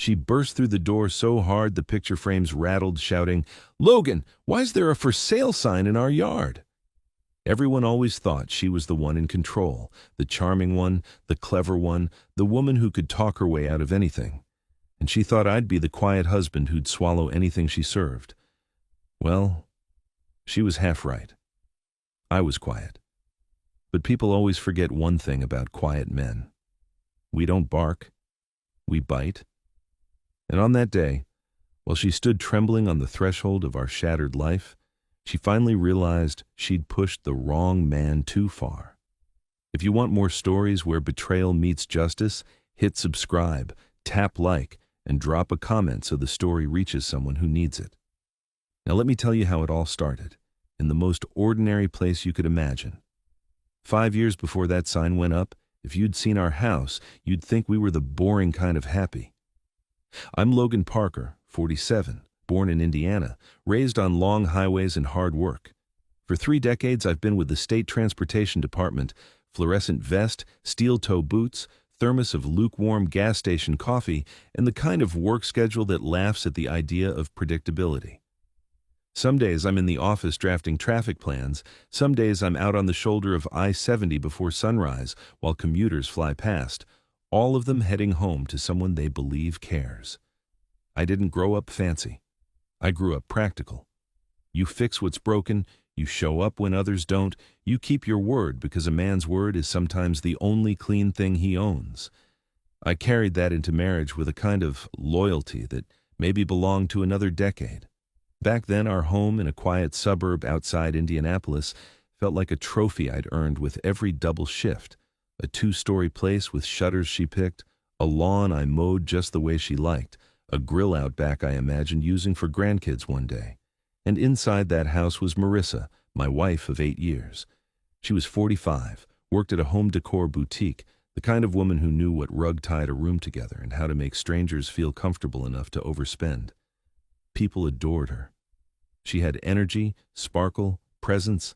She burst through the door so hard the picture frames rattled, shouting, "Logan, why is there a for sale sign in our yard?" Everyone always thought she was the one in control, the charming one, the clever one, the woman who could talk her way out of anything. And she thought I'd be the quiet husband who'd swallow anything she served. Well, she was half right. I was quiet. But people always forget one thing about quiet men. We don't bark. We bite. And on that day, while she stood trembling on the threshold of our shattered life, she finally realized she'd pushed the wrong man too far. If you want more stories where betrayal meets justice, hit subscribe, tap like, and drop a comment so the story reaches someone who needs it. Now let me tell you how it all started, in the most ordinary place you could imagine. 5 years before that sign went up, if you'd seen our house, you'd think we were the boring kind of happy. I'm Logan Parker, 47, born in Indiana, raised on long highways and hard work. For 3 decades, I've been with the State Transportation Department, fluorescent vest, steel-toe boots, thermos of lukewarm gas station coffee, and the kind of work schedule that laughs at the idea of predictability. Some days I'm in the office drafting traffic plans. Some days I'm out on the shoulder of I-70 before sunrise while commuters fly past, all of them heading home to someone they believe cares. I didn't grow up fancy. I grew up practical. You fix what's broken, you show up when others don't, you keep your word because a man's word is sometimes the only clean thing he owns. I carried that into marriage with a kind of loyalty that maybe belonged to another decade. Back then, our home in a quiet suburb outside Indianapolis felt like a trophy I'd earned with every double shift, a 2-story place with shutters she picked, a lawn I mowed just the way she liked, a grill out back I imagined using for grandkids one day. And inside that house was Marissa, my wife of 8 years. She was 45, worked at a home decor boutique, the kind of woman who knew what rug tied a room together and how to make strangers feel comfortable enough to overspend. People adored her. She had energy, sparkle, presence.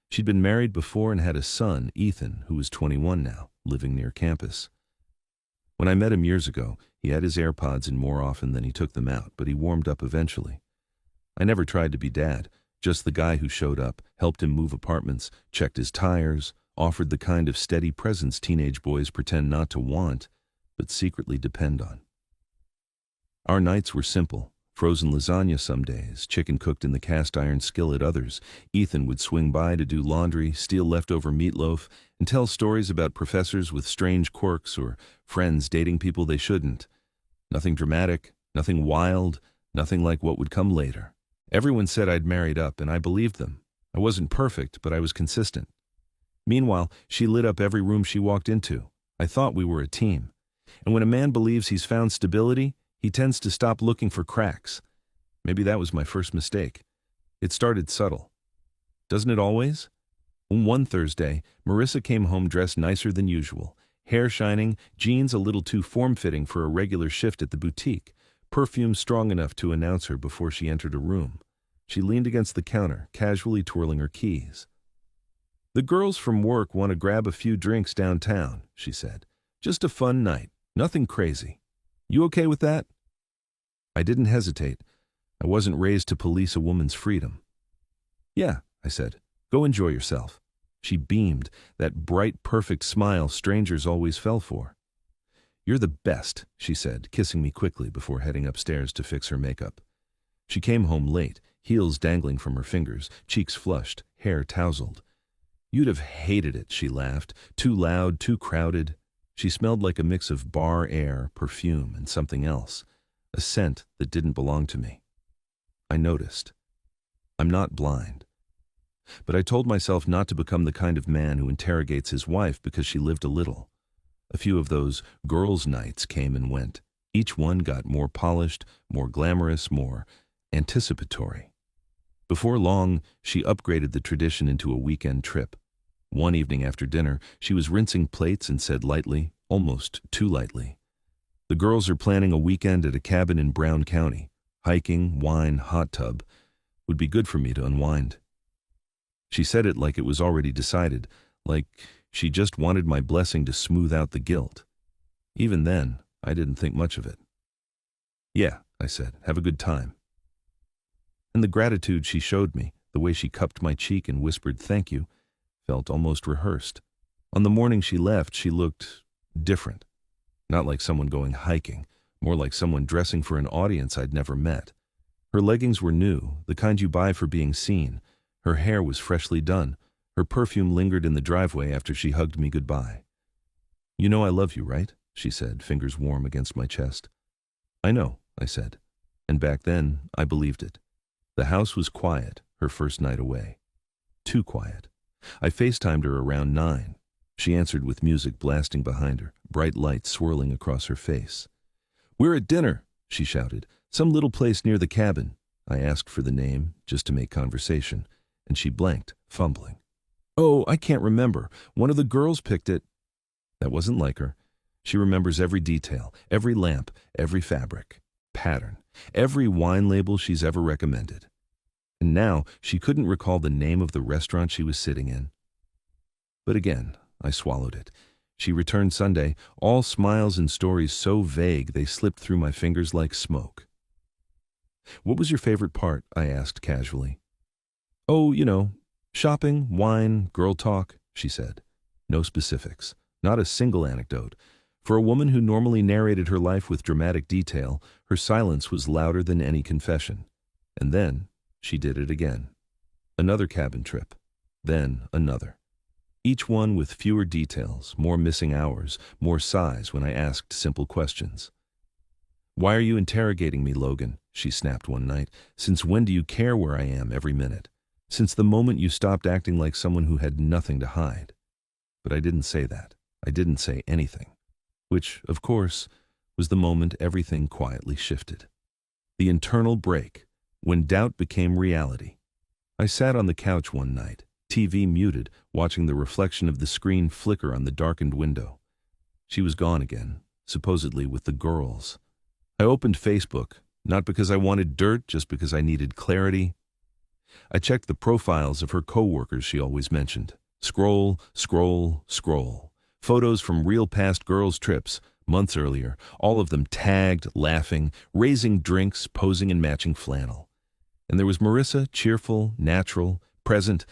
She'd been married before and had a son, Ethan, who was 21 now, living near campus. When I met him years ago, he had his AirPods in more often than he took them out, but he warmed up eventually. I never tried to be dad, just the guy who showed up, helped him move apartments, checked his tires, offered the kind of steady presence teenage boys pretend not to want, but secretly depend on. Our nights were simple. Frozen lasagna some days, chicken cooked in the cast-iron skillet others. Ethan would swing by to do laundry, steal leftover meatloaf, and tell stories about professors with strange quirks or friends dating people they shouldn't. Nothing dramatic, nothing wild, nothing like what would come later. Everyone said I'd married up, and I believed them. I wasn't perfect, but I was consistent. Meanwhile, she lit up every room she walked into. I thought we were a team. And when a man believes he's found stability, he tends to stop looking for cracks. Maybe that was my first mistake. It started subtle. Doesn't it always? One Thursday, Marissa came home dressed nicer than usual. Hair shining, jeans a little too form-fitting for a regular shift at the boutique, perfume strong enough to announce her before she entered a room. She leaned against the counter, casually twirling her keys. "The girls from work want to grab a few drinks downtown," she said. "Just a fun night, nothing crazy. You okay with that?" I didn't hesitate. I wasn't raised to police a woman's freedom. "Yeah," I said. "Go enjoy yourself." She beamed, that bright, perfect smile strangers always fell for. "You're the best," she said, kissing me quickly before heading upstairs to fix her makeup. She came home late, heels dangling from her fingers, cheeks flushed, hair tousled. "You'd have hated it," she laughed. "Too loud, too crowded." She smelled like a mix of bar air, perfume, and something else. A scent that didn't belong to me. I noticed. I'm not blind. But I told myself not to become the kind of man who interrogates his wife because she lived a little. A few of those girls' nights came and went. Each one got more polished, more glamorous, more anticipatory. Before long, she upgraded the tradition into a weekend trip. One evening after dinner, she was rinsing plates and said lightly, almost too lightly, "The girls are planning a weekend at a cabin in Brown County. Hiking, wine, hot tub. Would be good for me to unwind." She said it like it was already decided, like she just wanted my blessing to smooth out the guilt. Even then, I didn't think much of it. Yeah, I said, have a good time. And the gratitude she showed me, the way she cupped my cheek and whispered thank you, felt almost rehearsed. On the morning she left, she looked different. Not like someone going hiking, more like someone dressing for an audience I'd never met. Her leggings were new, the kind you buy for being seen. Her hair was freshly done. Her perfume lingered in the driveway after she hugged me goodbye. You know I love you, right? She said, fingers warm against my chest. I know, I said. And back then, I believed it. The house was quiet, her first night away. Too quiet. I FaceTimed her around 9. She answered with music blasting behind her, bright lights swirling across her face. We're at dinner, she shouted. Some little place near the cabin. I asked for the name, just to make conversation, and she blanked, fumbling. Oh, I can't remember. One of the girls picked it. That wasn't like her. She remembers every detail, every lamp, every fabric, pattern, every wine label she's ever recommended. And now she couldn't recall the name of the restaurant she was sitting in. But again, I swallowed it. She returned Sunday, all smiles and stories so vague they slipped through my fingers like smoke. What was your favorite part? I asked casually. Oh, shopping, wine, girl talk, she said. No specifics, not a single anecdote. For a woman who normally narrated her life with dramatic detail, her silence was louder than any confession. And then she did it again. Another cabin trip. Then another. Each one with fewer details, more missing hours, more sighs when I asked simple questions. Why are you interrogating me, Logan? She snapped one night. Since when do you care where I am every minute? Since the moment you stopped acting like someone who had nothing to hide. But I didn't say that. I didn't say anything. Which, of course, was the moment everything quietly shifted. The internal break, when doubt became reality. I sat on the couch one night, TV muted, watching the reflection of the screen flicker on the darkened window. She was gone again, supposedly with the girls. I opened Facebook, not because I wanted dirt, just because I needed clarity. I checked the profiles of her co-workers she always mentioned. Scroll, scroll, scroll. Photos from real past girls' trips, months earlier, all of them tagged, laughing, raising drinks, posing in matching flannel. And there was Marissa, cheerful, natural, present,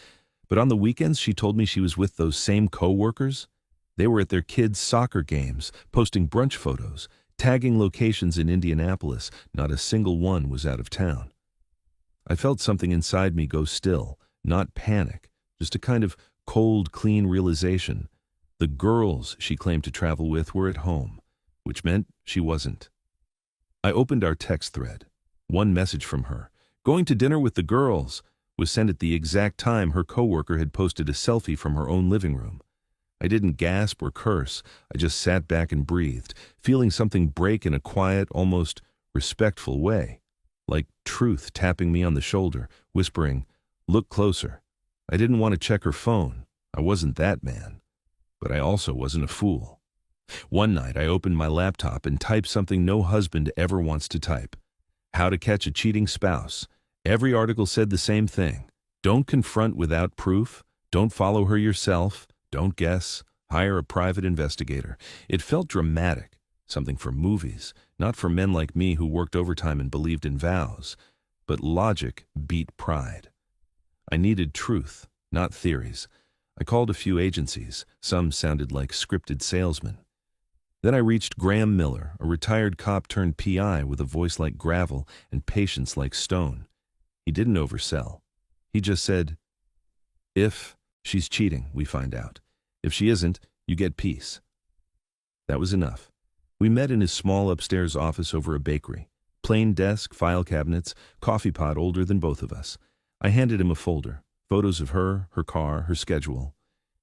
but on the weekends she told me she was with those same co-workers. They were at their kids' soccer games, posting brunch photos, tagging locations in Indianapolis. Not a single one was out of town. I felt something inside me go still, not panic, just a kind of cold, clean realization. The girls she claimed to travel with were at home, which meant she wasn't. I opened our text thread. One message from her, going to dinner with the girls, was sent at the exact time her coworker had posted a selfie from her own living room. I didn't gasp or curse. I just sat back and breathed, feeling something break in a quiet, almost respectful way, like truth tapping me on the shoulder, whispering, "Look closer." I didn't want to check her phone. I wasn't that man. But I also wasn't a fool. One night I opened my laptop and typed something no husband ever wants to type. How to catch a cheating spouse. Every article said the same thing. Don't confront without proof. Don't follow her yourself. Don't guess. Hire a private investigator. It felt dramatic, something for movies, not for men like me who worked overtime and believed in vows. But logic beat pride. I needed truth, not theories. I called a few agencies. Some sounded like scripted salesmen. Then I reached Graham Miller, a retired cop turned PI with a voice like gravel and patience like stone. He didn't oversell. He just said, if she's cheating, we find out. If she isn't, you get peace. That was enough. We met in his small upstairs office over a bakery. Plain desk, file cabinets, coffee pot older than both of us. I handed him a folder, photos of her, her car, her schedule.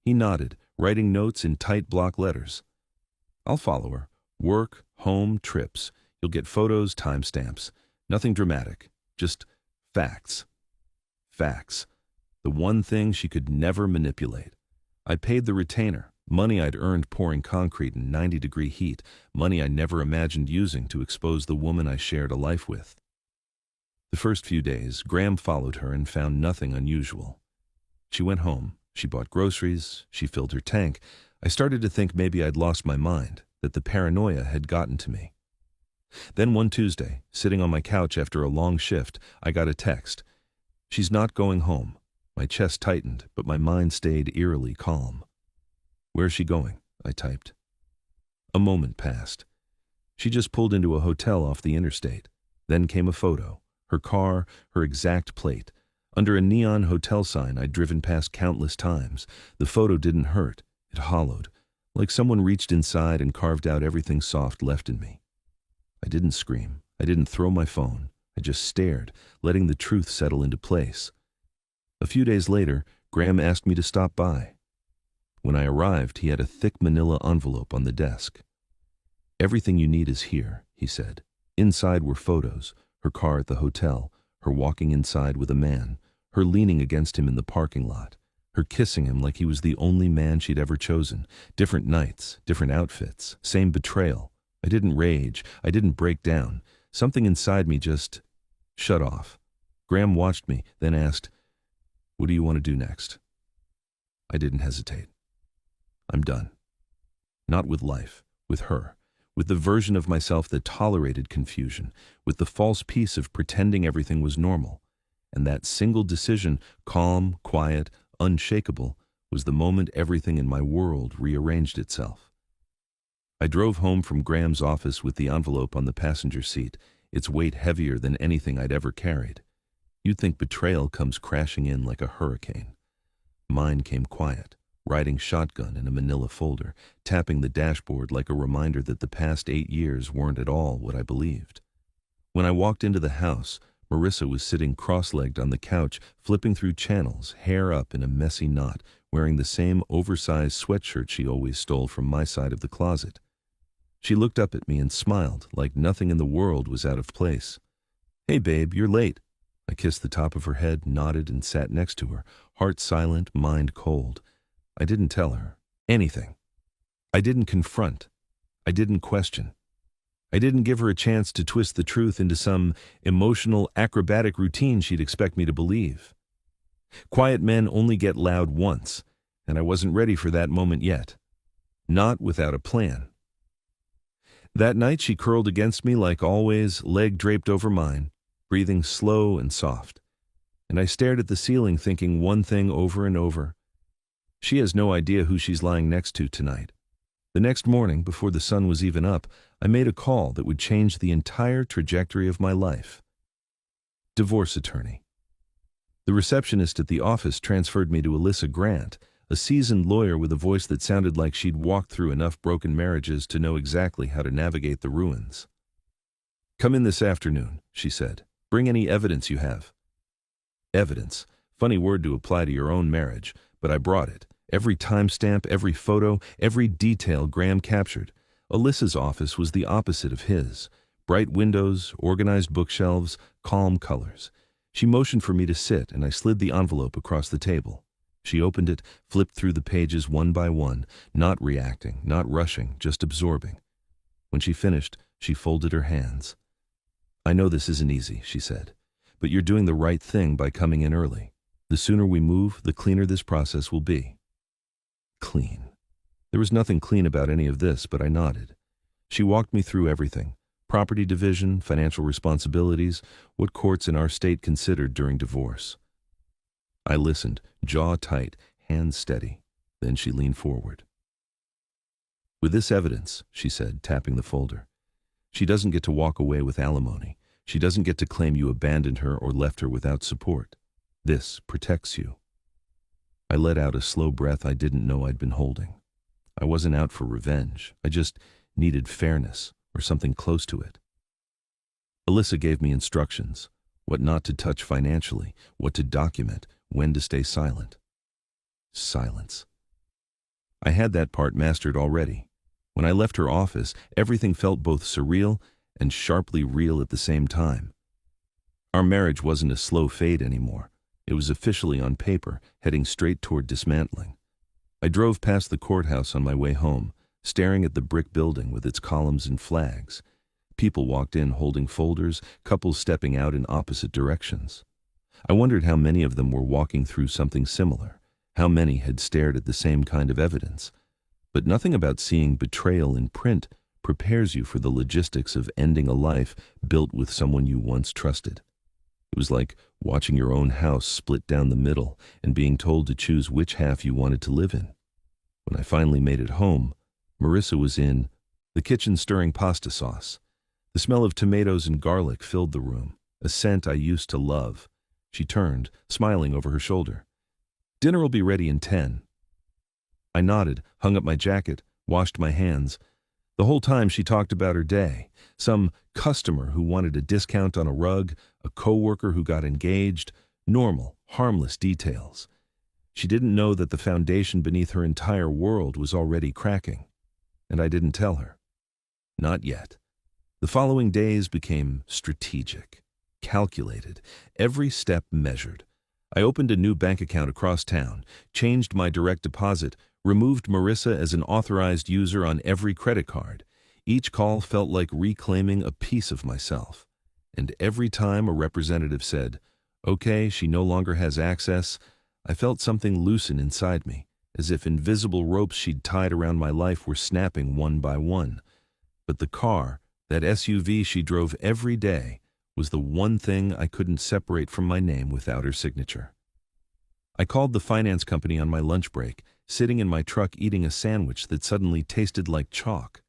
He nodded, writing notes in tight block letters. I'll follow her. Work, home, trips. You'll get photos, timestamps. Nothing dramatic. Just facts. Facts. The one thing she could never manipulate. I paid the retainer, money I'd earned pouring concrete in 90-degree heat, money I never imagined using to expose the woman I shared a life with. The first few days, Graham followed her and found nothing unusual. She went home. She bought groceries. She filled her tank. I started to think maybe I'd lost my mind, that the paranoia had gotten to me. Then one Tuesday, sitting on my couch after a long shift, I got a text. "She's not going home." My chest tightened, but my mind stayed eerily calm. "Where's she going?" I typed. A moment passed. She just pulled into a hotel off the interstate. Then came a photo. Her car, her exact plate. Under a neon hotel sign I'd driven past countless times. The photo didn't hurt. It hollowed, like someone reached inside and carved out everything soft left in me. I didn't scream. I didn't throw my phone. I just stared, letting the truth settle into place. A few days later, Graham asked me to stop by. When I arrived, he had a thick manila envelope on the desk. "Everything you need is here," he said. Inside were photos, her car at the hotel, her walking inside with a man, her leaning against him in the parking lot, her kissing him like he was the only man she'd ever chosen. Different nights, different outfits, same betrayal. I didn't rage. I didn't break down. Something inside me just shut off. Graham watched me, then asked, "What do you want to do next?" I didn't hesitate. "I'm done. Not with life, with her, with the version of myself that tolerated confusion, with the false peace of pretending everything was normal. And that single decision, calm, quiet, unshakable, was the moment everything in my world rearranged itself." I drove home from Graham's office with the envelope on the passenger seat, its weight heavier than anything I'd ever carried. You'd think betrayal comes crashing in like a hurricane. Mine came quiet, riding shotgun in a manila folder, tapping the dashboard like a reminder that the past 8 years weren't at all what I believed. When I walked into the house, Marissa was sitting cross-legged on the couch, flipping through channels, hair up in a messy knot, wearing the same oversized sweatshirt she always stole from my side of the closet. She looked up at me and smiled, like nothing in the world was out of place. "Hey babe, you're late." I kissed the top of her head, nodded, and sat next to her, heart silent, mind cold. I didn't tell her anything. I didn't confront. I didn't question. I didn't give her a chance to twist the truth into some emotional, acrobatic routine she'd expect me to believe. Quiet men only get loud once, and I wasn't ready for that moment yet. Not without a plan. That night she curled against me like always, leg draped over mine, breathing slow and soft. And I stared at the ceiling thinking one thing over and over. She has no idea who she's lying next to tonight. The next morning, before the sun was even up, I made a call that would change the entire trajectory of my life. Divorce attorney. The receptionist at the office transferred me to Alyssa Grant, a seasoned lawyer with a voice that sounded like she'd walked through enough broken marriages to know exactly how to navigate the ruins. "Come in this afternoon," she said. "Bring any evidence you have." Evidence. Funny word to apply to your own marriage, but I brought it. Every timestamp, every photo, every detail Graham captured. Alyssa's office was the opposite of his. Bright windows, organized bookshelves, calm colors. She motioned for me to sit, and I slid the envelope across the table. She opened it, flipped through the pages one by one, not reacting, not rushing, just absorbing. When she finished, she folded her hands. "I know this isn't easy," she said, "but you're doing the right thing by coming in early. The sooner we move, the cleaner this process will be." Clean. There was nothing clean about any of this, but I nodded. She walked me through everything. Property division, financial responsibilities, what courts in our state considered during divorce. I listened, jaw tight, hands steady. Then she leaned forward. "With this evidence," she said, tapping the folder, "she doesn't get to walk away with alimony. She doesn't get to claim you abandoned her or left her without support. This protects you." I let out a slow breath I didn't know I'd been holding. I wasn't out for revenge. I just needed fairness, or something close to it. Alyssa gave me instructions, what not to touch financially, what to document, when to stay silent. Silence. I had that part mastered already. When I left her office, everything felt both surreal and sharply real at the same time. Our marriage wasn't a slow fade anymore. It was officially on paper, heading straight toward dismantling. I drove past the courthouse on my way home, staring at the brick building with its columns and flags. People walked in holding folders, couples stepping out in opposite directions. I wondered how many of them were walking through something similar, how many had stared at the same kind of evidence. But nothing about seeing betrayal in print prepares you for the logistics of ending a life built with someone you once trusted. It was like watching your own house split down the middle and being told to choose which half you wanted to live in. When I finally made it home, Marissa was in the kitchen stirring pasta sauce. The smell of tomatoes and garlic filled the room, a scent I used to love. She turned, smiling over her shoulder. "Dinner will be ready in 10. I nodded, hung up my jacket, washed my hands. The whole time she talked about her day. Some customer who wanted a discount on a rug, a coworker who got engaged, normal, harmless details. She didn't know that the foundation beneath her entire world was already cracking. And I didn't tell her. Not yet. The following days became strategic, calculated, every step measured. I opened a new bank account across town, changed my direct deposit, removed Marissa as an authorized user on every credit card. Each call felt like reclaiming a piece of myself. And every time a representative said, "Okay, she no longer has access," I felt something loosen inside me, as if invisible ropes she'd tied around my life were snapping one by one. But the car, that SUV she drove every day, was the one thing I couldn't separate from my name without her signature. I called the finance company on my lunch break, sitting in my truck eating a sandwich that suddenly tasted like chalk.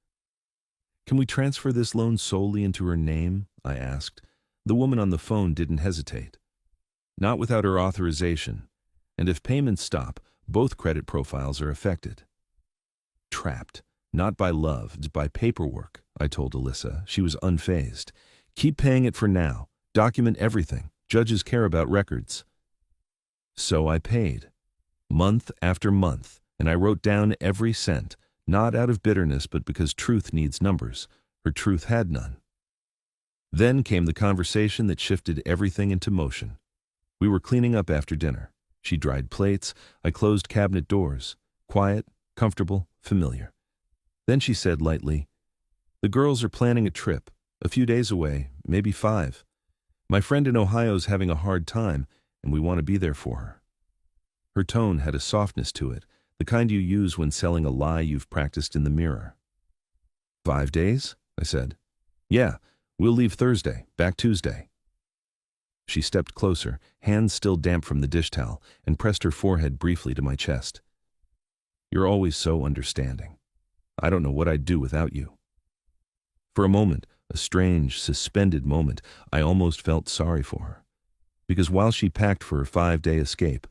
"Can we transfer this loan solely into her name?" I asked. The woman on the phone didn't hesitate. "Not without her authorization. And if payments stop, both credit profiles are affected." Trapped. Not by love, by paperwork, I told Alyssa. She was unfazed. "Keep paying it for now. Document everything. Judges care about records." So I paid. Month after month, and I wrote down every cent, not out of bitterness but because truth needs numbers. Her truth had none. Then came the conversation that shifted everything into motion. We were cleaning up after dinner. She dried plates, I closed cabinet doors. Quiet, comfortable, familiar. Then she said lightly, "The girls are planning a trip, a few days away, maybe 5. My friend in Ohio's having a hard time, and we want to be there for her." Her tone had a softness to it, the kind you use when selling a lie you've practiced in the mirror. 5 days? I said. "Yeah, we'll leave Thursday, back Tuesday." She stepped closer, hands still damp from the dish towel, and pressed her forehead briefly to my chest. "You're always so understanding. I don't know what I'd do without you." For a moment, a strange, suspended moment, I almost felt sorry for her. Because while she packed for her 5-day escape,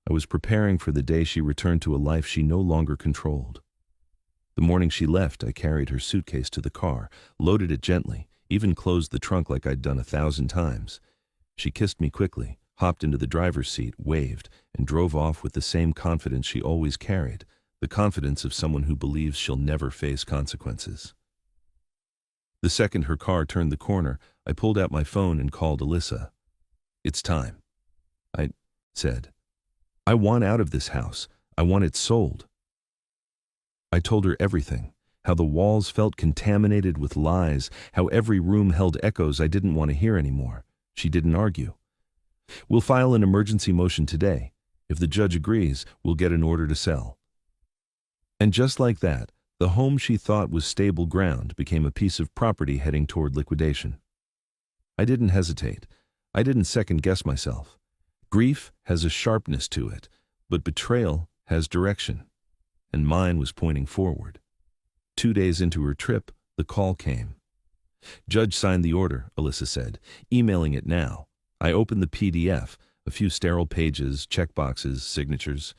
I was preparing for the day she returned to a life she no longer controlled. The morning she left, I carried her suitcase to the car, loaded it gently, even closed the trunk like I'd done 1,000 times. She kissed me quickly, hopped into the driver's seat, waved, and drove off with the same confidence she always carried, the confidence of someone who believes she'll never face consequences. The second her car turned the corner, I pulled out my phone and called Alyssa. "It's time," I said. "I want out of this house. I want it sold." I told her everything, how the walls felt contaminated with lies, how every room held echoes I didn't want to hear anymore. She didn't argue. "We'll file an emergency motion today. If the judge agrees, we'll get an order to sell." And just like that, the home she thought was stable ground became a piece of property heading toward liquidation. I didn't hesitate. I didn't second-guess myself. Grief has a sharpness to it, but betrayal has direction. And mine was pointing forward. 2 days into her trip, the call came. "Judge signed the order," Alyssa said, emailing it now. I opened the PDF, a few sterile pages, checkboxes, signatures.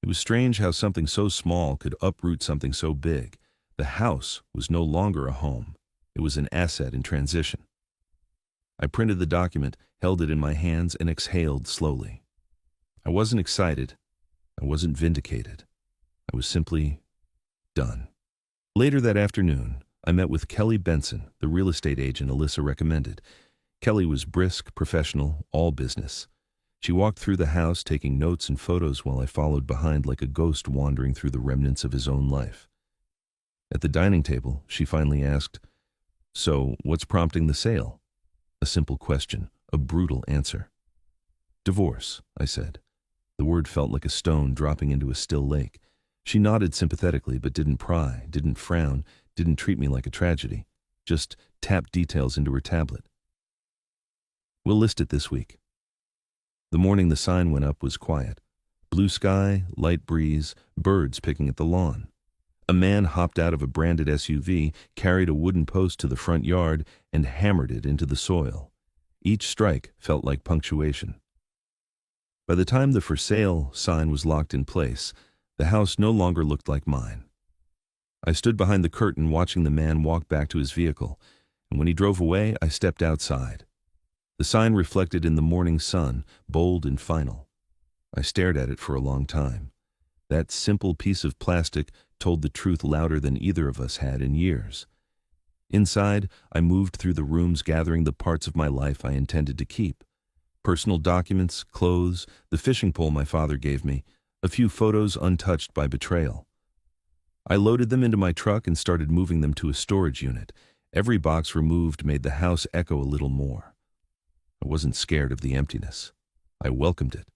It was strange how something so small could uproot something so big. The house was no longer a home. It was an asset in transition. I printed the document, held it in my hands, and exhaled slowly. I wasn't excited. I wasn't vindicated. I was simply done. Later that afternoon, I met with Kelly Benson, the real estate agent Alyssa recommended. Kelly was brisk, professional, all business. She walked through the house, taking notes and photos while I followed behind like a ghost wandering through the remnants of his own life. At the dining table, she finally asked, "So, what's prompting the sale?" A simple question, a brutal answer. "Divorce," I said. The word felt like a stone dropping into a still lake. She nodded sympathetically but didn't pry, didn't frown, didn't treat me like a tragedy, just tapped details into her tablet. We'll list it this week. The morning the sign went up was quiet. Blue sky, light breeze, birds picking at the lawn. A man hopped out of a branded SUV, carried a wooden post to the front yard, and hammered it into the soil. Each strike felt like punctuation. By the time the "For Sale" sign was locked in place, the house no longer looked like mine. I stood behind the curtain watching the man walk back to his vehicle, and when he drove away, I stepped outside. The sign reflected in the morning sun, bold and final. I stared at it for a long time. That simple piece of plastic told the truth louder than either of us had in years. Inside, I moved through the rooms gathering the parts of my life I intended to keep. Personal documents, clothes, the fishing pole my father gave me, a few photos untouched by betrayal. I loaded them into my truck and started moving them to a storage unit. Every box removed made the house echo a little more. I wasn't scared of the emptiness. I welcomed it.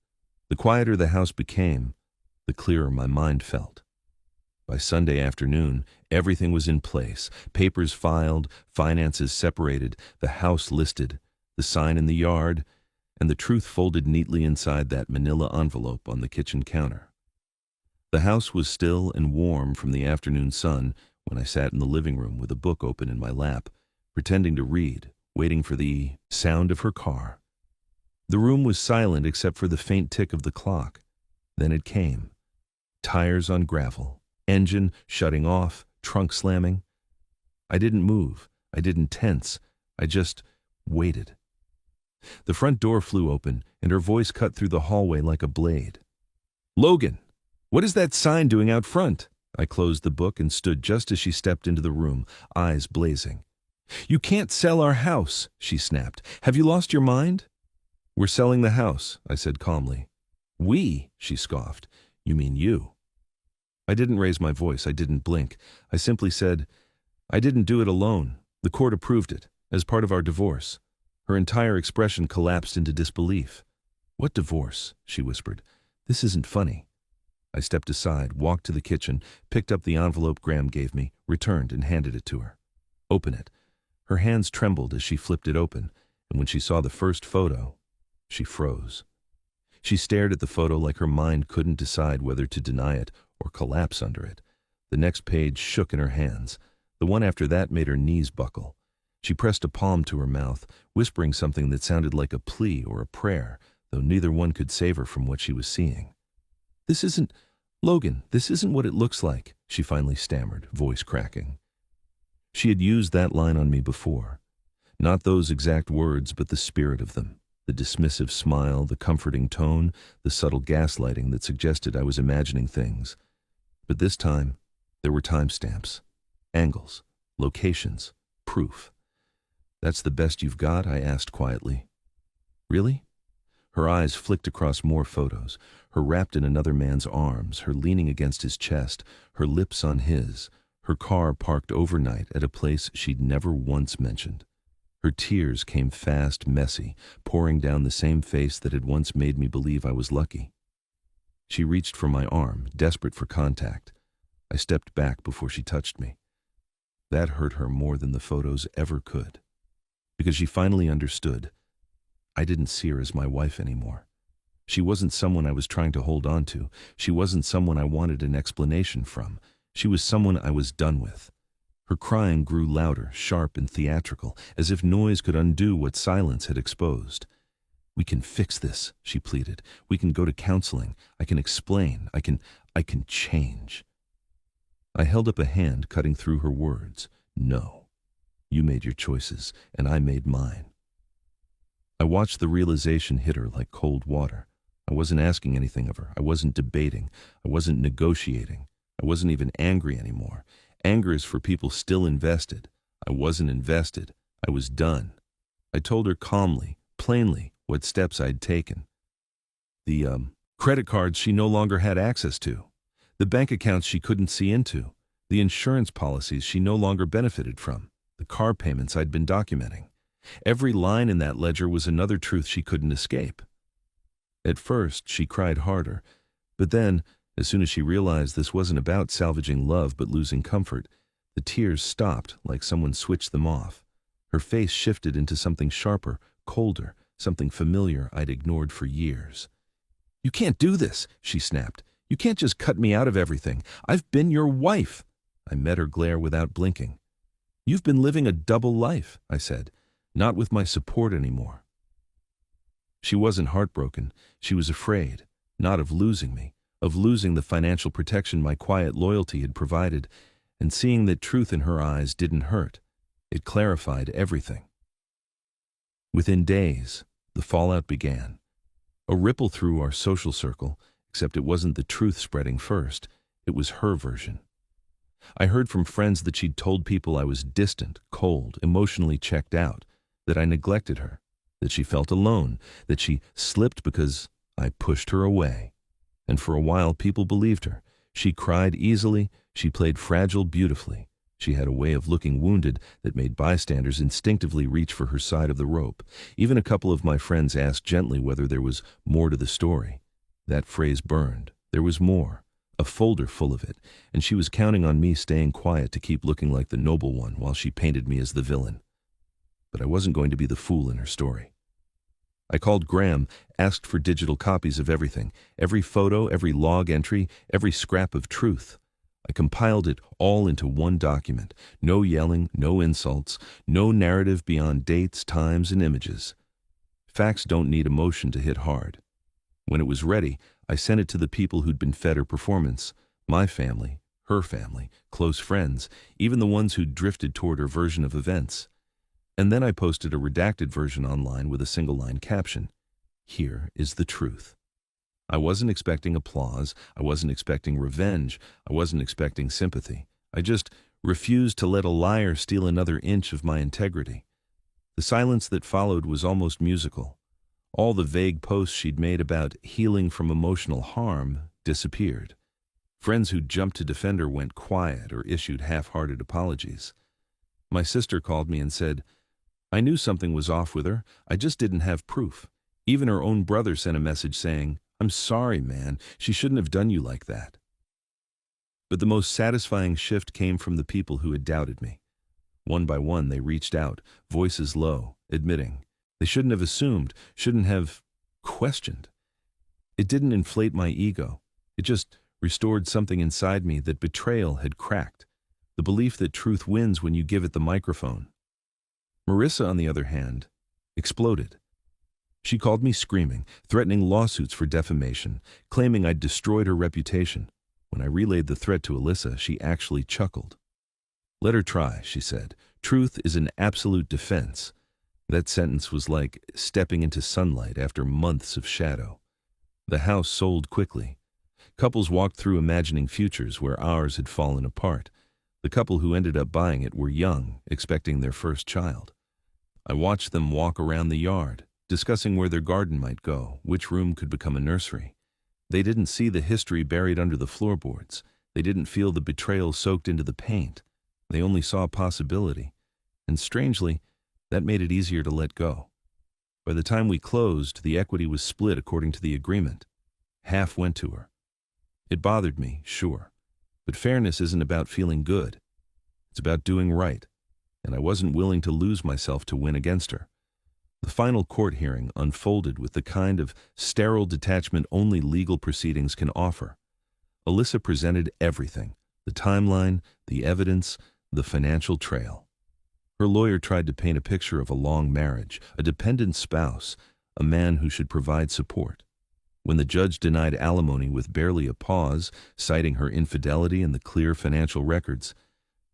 The quieter the house became, the clearer my mind felt. By Sunday afternoon, everything was in place, papers filed, finances separated, the house listed, the sign in the yard, and the truth folded neatly inside that manila envelope on the kitchen counter. The house was still and warm from the afternoon sun when I sat in the living room with a book open in my lap, pretending to read, waiting for the sound of her car. The room was silent except for the faint tick of the clock. Then it came. Tires on gravel, engine shutting off, trunk slamming. I didn't move. I didn't tense. I just waited. The front door flew open, and her voice cut through the hallway like a blade. "Logan, what is that sign doing out front?" I closed the book and stood just as she stepped into the room, eyes blazing. "You can't sell our house," she snapped. "Have you lost your mind?" "We're selling the house," I said calmly. "We?" she scoffed. "You mean you." I didn't raise my voice. I didn't blink. I simply said, "I didn't do it alone. The court approved it, as part of our divorce." Her entire expression collapsed into disbelief. "What divorce?" she whispered. "This isn't funny." I stepped aside, walked to the kitchen, picked up the envelope Graham gave me, returned and handed it to her. "Open it." Her hands trembled as she flipped it open, and when she saw the first photo, she froze. She stared at the photo like her mind couldn't decide whether to deny it or collapse under it. The next page shook in her hands. The one after that made her knees buckle. She pressed a palm to her mouth, whispering something that sounded like a plea or a prayer, though neither one could save her from what she was seeing. Logan, this isn't what it looks like," she finally stammered, voice cracking. She had used that line on me before. Not those exact words, but the spirit of them. The dismissive smile, the comforting tone, the subtle gaslighting that suggested I was imagining things. But this time, there were timestamps, angles, locations, proof. "That's the best you've got?" I asked quietly. "Really?" Her eyes flicked across more photos, her wrapped in another man's arms, her leaning against his chest, her lips on his, her car parked overnight at a place she'd never once mentioned. Her tears came fast, messy, pouring down the same face that had once made me believe I was lucky. She reached for my arm, desperate for contact. I stepped back before she touched me. That hurt her more than the photos ever could. Because she finally understood. I didn't see her as my wife anymore. She wasn't someone I was trying to hold on to. She wasn't someone I wanted an explanation from. She was someone I was done with. Her crying grew louder, sharp and theatrical, as if noise could undo what silence had exposed. "We can fix this," she pleaded. "We can go to counseling. I can explain. I can change." I held up a hand, cutting through her words. "No. You made your choices, and I made mine." I watched the realization hit her like cold water. I wasn't asking anything of her. I wasn't debating. I wasn't negotiating. I wasn't even angry anymore. Anger is for people still invested. I wasn't invested. I was done. I told her calmly, plainly, what steps I'd taken. The credit cards she no longer had access to. The bank accounts she couldn't see into. The insurance policies she no longer benefited from. The car payments I'd been documenting. Every line in that ledger was another truth she couldn't escape. At first, she cried harder, but then, as soon as she realized this wasn't about salvaging love but losing comfort, The tears stopped like someone switched them off. Her face shifted into something sharper, colder, something familiar I'd ignored for years. "You can't do this," she snapped. "You can't just cut me out of everything. I've been your wife." I met her glare without blinking. "You've been living a double life," I said, "not with my support anymore." She wasn't heartbroken. She was afraid, not of losing me, of losing the financial protection my quiet loyalty had provided, and seeing that truth in her eyes didn't hurt. It clarified everything. Within days, the fallout began. A ripple through our social circle, except it wasn't the truth spreading first, it was her version. I heard from friends that she'd told people I was distant, cold, emotionally checked out, that I neglected her, that she felt alone, that she slipped because I pushed her away. And for a while people believed her. She cried easily, she played fragile beautifully. She had a way of looking wounded that made bystanders instinctively reach for her side of the rope. Even a couple of my friends asked gently whether there was more to the story. That phrase burned. There was more. A folder full of it, and she was counting on me staying quiet to keep looking like the noble one while she painted me as the villain. But I wasn't going to be the fool in her story. I called Graham, asked for digital copies of everything, every photo, every log entry, every scrap of truth. I compiled it all into one document. No yelling, no insults, no narrative beyond dates, times, and images. Facts don't need emotion to hit hard. When it was ready, I sent it to the people who'd been fed her performance, my family, her family, close friends, even the ones who'd drifted toward her version of events. And then I posted a redacted version online with a single-line caption. "Here is the truth." I wasn't expecting applause, I wasn't expecting revenge, I wasn't expecting sympathy. I just refused to let a liar steal another inch of my integrity. The silence that followed was almost musical. All the vague posts she'd made about healing from emotional harm disappeared. Friends who jumped to defend her went quiet or issued half-hearted apologies. My sister called me and said, "I knew something was off with her, I just didn't have proof." Even her own brother sent a message saying, "I'm sorry, man, she shouldn't have done you like that." But the most satisfying shift came from the people who had doubted me. One by one they reached out, voices low, admitting. They shouldn't have assumed, shouldn't have questioned. It didn't inflate my ego. It just restored something inside me that betrayal had cracked. The belief that truth wins when you give it the microphone. Marissa, on the other hand, exploded. She called me screaming, threatening lawsuits for defamation, claiming I'd destroyed her reputation. When I relayed the threat to Alyssa, she actually chuckled. "Let her try," she said. "Truth is an absolute defense." That sentence was like stepping into sunlight after months of shadow. The house sold quickly. Couples walked through imagining futures where ours had fallen apart. The couple who ended up buying it were young, expecting their first child. I watched them walk around the yard, discussing where their garden might go, which room could become a nursery. They didn't see the history buried under the floorboards. They didn't feel the betrayal soaked into the paint. They only saw possibility. And strangely, that made it easier to let go. By the time we closed, the equity was split according to the agreement. Half went to her. It bothered me, sure. But fairness isn't about feeling good. It's about doing right. And I wasn't willing to lose myself to win against her. The final court hearing unfolded with the kind of sterile detachment only legal proceedings can offer. Alyssa presented everything: the timeline, the evidence, the financial trail. Her lawyer tried to paint a picture of a long marriage, a dependent spouse, a man who should provide support. When the judge denied alimony with barely a pause, citing her infidelity and the clear financial records,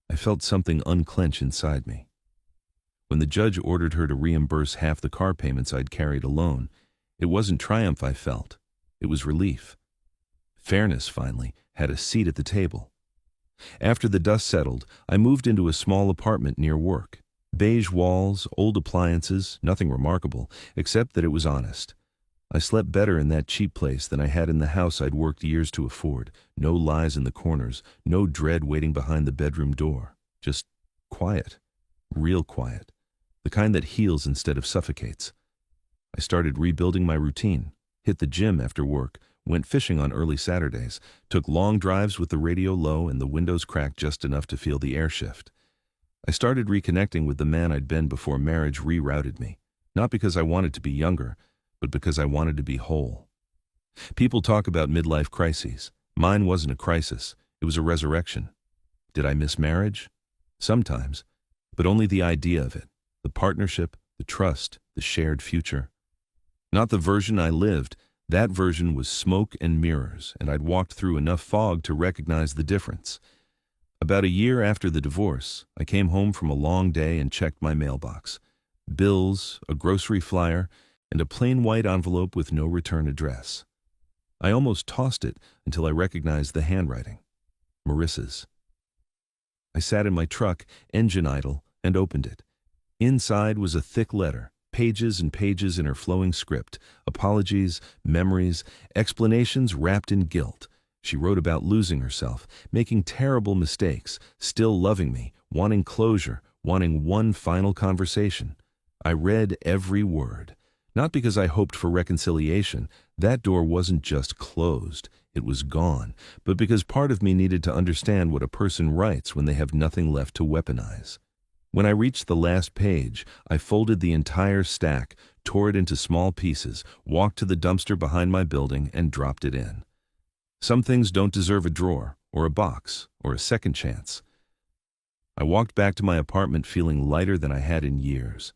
I felt something unclench inside me. When the judge ordered her to reimburse half the car payments I'd carried alone, it wasn't triumph I felt, it was relief. Fairness, finally, had a seat at the table. After the dust settled, I moved into a small apartment near work. Beige walls, old appliances, nothing remarkable, except that it was honest. I slept better in that cheap place than I had in the house I'd worked years to afford. No lies in the corners, no dread waiting behind the bedroom door. Just quiet, real quiet, the kind that heals instead of suffocates. I started rebuilding my routine, hit the gym after work, went fishing on early Saturdays, took long drives with the radio low and the windows cracked just enough to feel the air shift. I started reconnecting with the man I'd been before marriage rerouted me, not because I wanted to be younger, but because I wanted to be whole. People talk about midlife crises. Mine wasn't a crisis, it was a resurrection. Did I miss marriage? Sometimes, but only the idea of it, the partnership, the trust, the shared future. Not the version I lived. That version was smoke and mirrors, and I'd walked through enough fog to recognize the difference. About a year after the divorce, I came home from a long day and checked my mailbox. Bills, a grocery flyer, and a plain white envelope with no return address. I almost tossed it until I recognized the handwriting. Marissa's. I sat in my truck, engine idle, and opened it. Inside was a thick letter, pages and pages in her flowing script, apologies, memories, explanations wrapped in guilt. She wrote about losing herself, making terrible mistakes, still loving me, wanting closure, wanting one final conversation. I read every word. Not because I hoped for reconciliation. That door wasn't just closed, it was gone, but because part of me needed to understand what a person writes when they have nothing left to weaponize. When I reached the last page, I folded the entire stack, tore it into small pieces, walked to the dumpster behind my building, and dropped it in. Some things don't deserve a drawer, or a box, or a second chance. I walked back to my apartment feeling lighter than I had in years.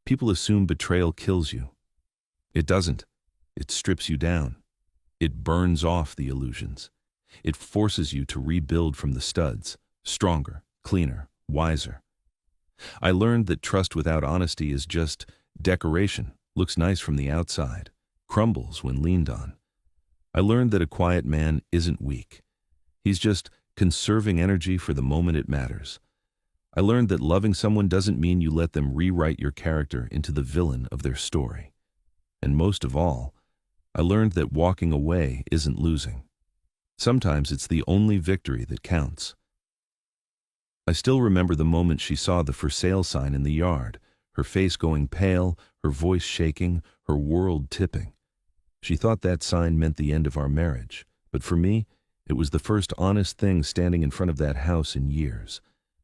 People assume betrayal kills you. It doesn't. It strips you down. It burns off the illusions. It forces you to rebuild from the studs, stronger, cleaner, wiser. I learned that trust without honesty is just decoration, looks nice from the outside, crumbles when leaned on. I learned that a quiet man isn't weak. He's just conserving energy for the moment it matters. I learned that loving someone doesn't mean you let them rewrite your character into the villain of their story. And most of all, I learned that walking away isn't losing. Sometimes it's the only victory that counts. I still remember the moment she saw the for sale sign in the yard, her face going pale, her voice shaking, her world tipping. She thought that sign meant the end of our marriage, but for me, it was the first honest thing standing in front of that house in years.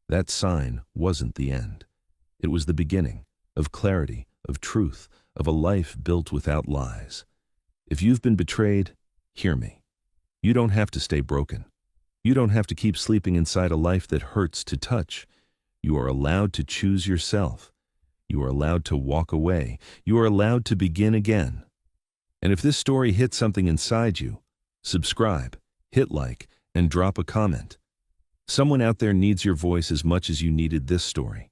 That sign wasn't the end. It was the beginning of clarity, of truth, of a life built without lies. If you've been betrayed, hear me. You don't have to stay broken. You don't have to keep sleeping inside a life that hurts to touch. You are allowed to choose yourself. You are allowed to walk away. You are allowed to begin again. And if this story hit something inside you, subscribe, hit like, and drop a comment. Someone out there needs your voice as much as you needed this story.